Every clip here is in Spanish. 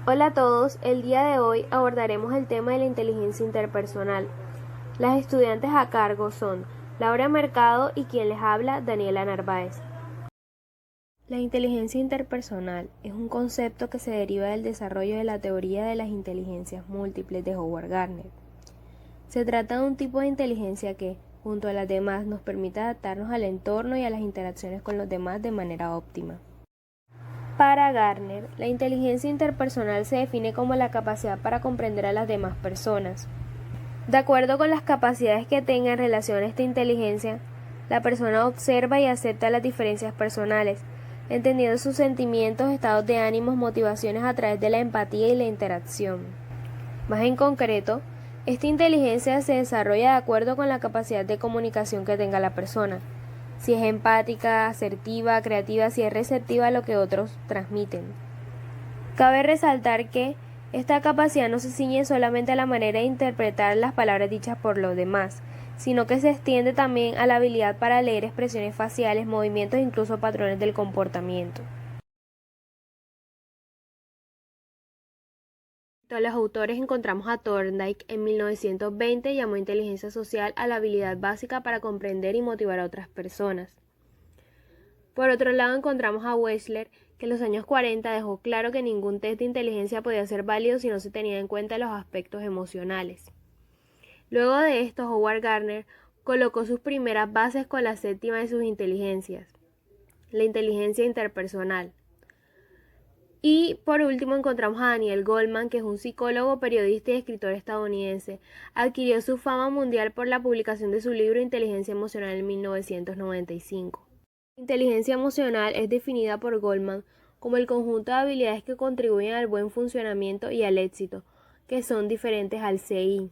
Hola a todos, el día de hoy abordaremos el tema de la inteligencia interpersonal. Las estudiantes a cargo son Laura Mercado y quien les habla, Daniela Narváez. La inteligencia interpersonal es un concepto que se deriva del desarrollo de la teoría de las inteligencias múltiples de Howard Gardner. Se trata de un tipo de inteligencia que, junto a las demás, nos permite adaptarnos al entorno y a las interacciones con los demás de manera óptima. Para Gardner, la inteligencia interpersonal se define como la capacidad para comprender a las demás personas. De acuerdo con las capacidades que tenga en relación a esta inteligencia, la persona observa y acepta las diferencias personales, entendiendo sus sentimientos, estados de ánimos, motivaciones a través de la empatía y la interacción. Más en concreto, esta inteligencia se desarrolla de acuerdo con la capacidad de comunicación que tenga la persona. Si es empática, asertiva, creativa, si es receptiva a lo que otros transmiten. Cabe resaltar que esta capacidad no se ciñe solamente a la manera de interpretar las palabras dichas por los demás, sino que se extiende también a la habilidad para leer expresiones faciales, movimientos e incluso patrones del comportamiento. A los autores encontramos a Thorndike en 1920 llamó inteligencia social a la habilidad básica para comprender y motivar a otras personas. Por otro lado encontramos a Wechsler, que en los años 40 dejó claro que ningún test de inteligencia podía ser válido si no se tenía en cuenta los aspectos emocionales. Luego de esto, Howard Gardner colocó sus primeras bases con la séptima de sus inteligencias, la inteligencia interpersonal. Y por último encontramos a Daniel Goleman, que es un psicólogo, periodista y escritor estadounidense. Adquirió su fama mundial por la publicación de su libro Inteligencia Emocional en 1995. La inteligencia emocional es definida por Goleman como el conjunto de habilidades que contribuyen al buen funcionamiento y al éxito, que son diferentes al CI.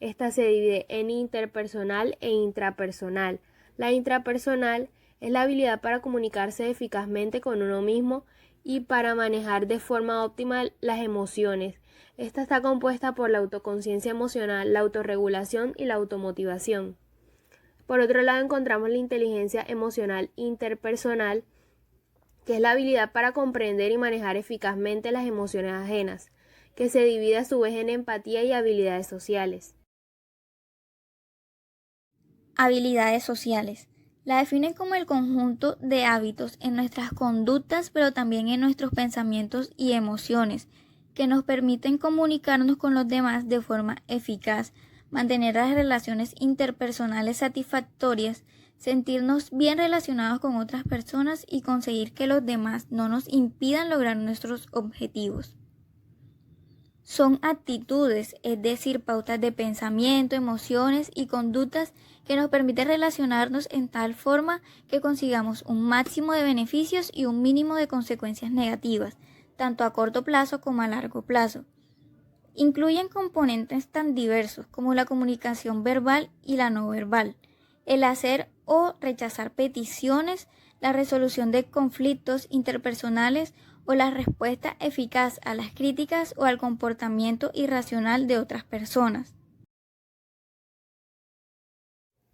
Esta se divide en interpersonal e intrapersonal. La intrapersonal es la habilidad para comunicarse eficazmente con uno mismo y para manejar de forma óptima las emociones. Esta está compuesta por la autoconciencia emocional, la autorregulación y la automotivación. Por otro lado encontramos la inteligencia emocional interpersonal, que es la habilidad para comprender y manejar eficazmente las emociones ajenas, que se divide a su vez en empatía y habilidades sociales. Habilidades sociales. La definen como el conjunto de hábitos en nuestras conductas, pero también en nuestros pensamientos y emociones, que nos permiten comunicarnos con los demás de forma eficaz, mantener las relaciones interpersonales satisfactorias, sentirnos bien relacionados con otras personas y conseguir que los demás no nos impidan lograr nuestros objetivos. Son actitudes, es decir, pautas de pensamiento, emociones y conductas que nos permiten relacionarnos en tal forma que consigamos un máximo de beneficios y un mínimo de consecuencias negativas, tanto a corto plazo como a largo plazo. Incluyen componentes tan diversos como la comunicación verbal y la no verbal, el hacer o rechazar peticiones, la resolución de conflictos interpersonales o la respuesta eficaz a las críticas o al comportamiento irracional de otras personas.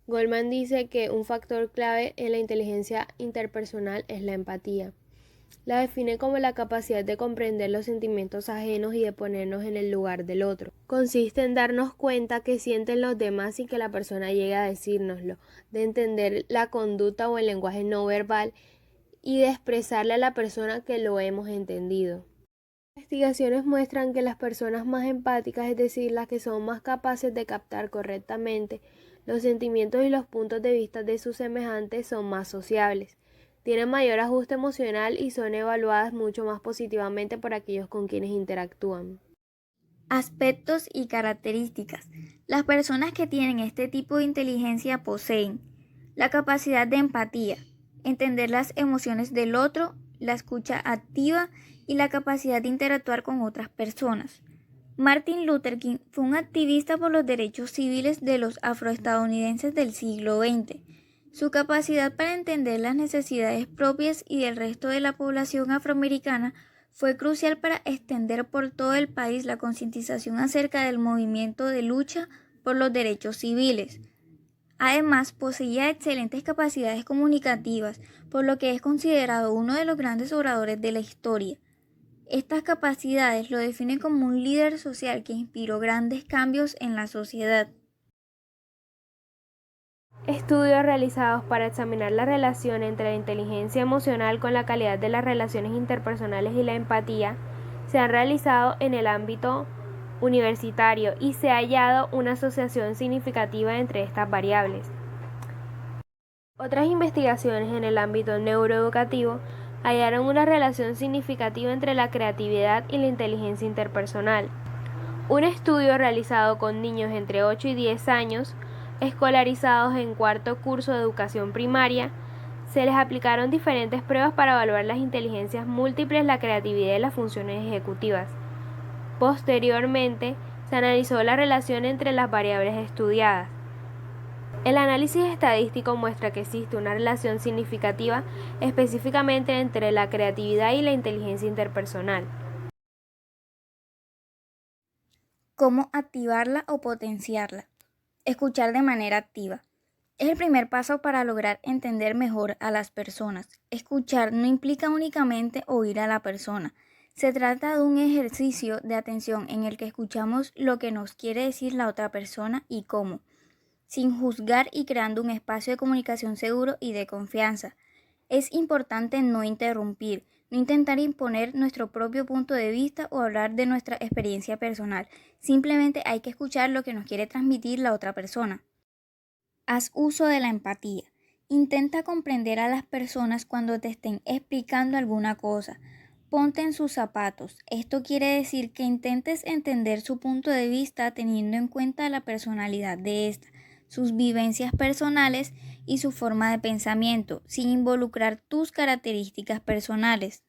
Goleman dice que un factor clave en la inteligencia interpersonal es la empatía. La define como la capacidad de comprender los sentimientos ajenos y de ponernos en el lugar del otro. Consiste en darnos cuenta que sienten los demás sin que la persona llegue a decírnoslo, de entender la conducta o el lenguaje no verbal y de expresarle a la persona que lo hemos entendido. Investigaciones muestran que las personas más empáticas, es decir, las que son más capaces de captar correctamente los sentimientos y los puntos de vista de sus semejantes, son más sociables, tienen mayor ajuste emocional y son evaluadas mucho más positivamente por aquellos con quienes interactúan. Aspectos y características. Las personas que tienen este tipo de inteligencia poseen la capacidad de empatía, entender las emociones del otro, la escucha activa y la capacidad de interactuar con otras personas. Martin Luther King fue un activista por los derechos civiles de los afroestadounidenses del siglo XX. Su capacidad para entender las necesidades propias y del resto de la población afroamericana fue crucial para extender por todo el país la concientización acerca del movimiento de lucha por los derechos civiles. Además, poseía excelentes capacidades comunicativas, por lo que es considerado uno de los grandes oradores de la historia. Estas capacidades lo definen como un líder social que inspiró grandes cambios en la sociedad. Estudios realizados para examinar la relación entre la inteligencia emocional con la calidad de las relaciones interpersonales y la empatía se han realizado en el ámbito universitario y se ha hallado una asociación significativa entre estas variables. Otras investigaciones en el ámbito neuroeducativo hallaron una relación significativa entre la creatividad y la inteligencia interpersonal. Un estudio realizado con niños entre 8 y 10 años, escolarizados en cuarto curso de educación primaria, se les aplicaron diferentes pruebas para evaluar las inteligencias múltiples, la creatividad y las funciones ejecutivas. Posteriormente, se analizó la relación entre las variables estudiadas. El análisis estadístico muestra que existe una relación significativa específicamente entre la creatividad y la inteligencia interpersonal. ¿Cómo activarla o potenciarla? Escuchar de manera activa. Es el primer paso para lograr entender mejor a las personas. Escuchar no implica únicamente oír a la persona. Se trata de un ejercicio de atención en el que escuchamos lo que nos quiere decir la otra persona y cómo, sin juzgar y creando un espacio de comunicación seguro y de confianza. Es importante no interrumpir, no intentar imponer nuestro propio punto de vista o hablar de nuestra experiencia personal. Simplemente hay que escuchar lo que nos quiere transmitir la otra persona. Haz uso de la empatía. Intenta comprender a las personas cuando te estén explicando alguna cosa. Ponte en sus zapatos. Esto quiere decir que intentes entender su punto de vista teniendo en cuenta la personalidad de ésta, sus vivencias personales y su forma de pensamiento, sin involucrar tus características personales.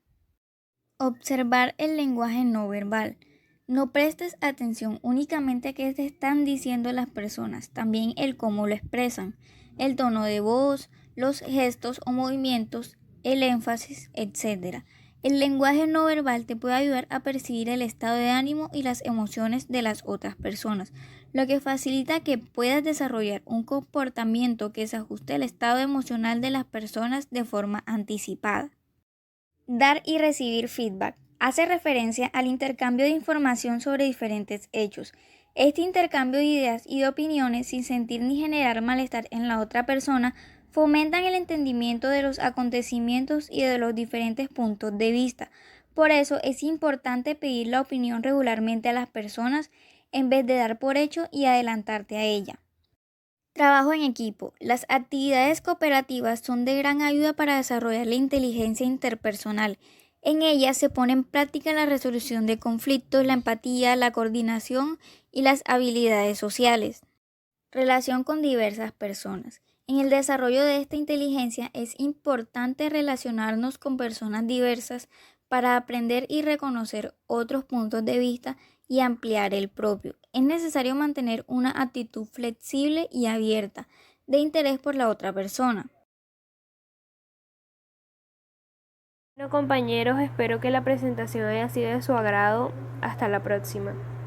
Observar el lenguaje no verbal. No prestes atención únicamente a qué te están diciendo las personas, también el cómo lo expresan, el tono de voz, los gestos o movimientos, el énfasis, etc. El lenguaje no verbal te puede ayudar a percibir el estado de ánimo y las emociones de las otras personas, lo que facilita que puedas desarrollar un comportamiento que se ajuste al estado emocional de las personas de forma anticipada. Dar y recibir feedback. Hace referencia al intercambio de información sobre diferentes hechos. Este intercambio de ideas y de opiniones sin sentir ni generar malestar en la otra persona fomentan el entendimiento de los acontecimientos y de los diferentes puntos de vista. Por eso es importante pedir la opinión regularmente a las personas en vez de dar por hecho y adelantarte a ella. Trabajo en equipo. Las actividades cooperativas son de gran ayuda para desarrollar la inteligencia interpersonal. En ellas se pone en práctica la resolución de conflictos, la empatía, la coordinación y las habilidades sociales. Relación con diversas personas. En el desarrollo de esta inteligencia es importante relacionarnos con personas diversas para aprender y reconocer otros puntos de vista y ampliar el propio. Es necesario mantener una actitud flexible y abierta, de interés por la otra persona. Bueno, compañeros, espero que la presentación haya sido de su agrado. Hasta la próxima.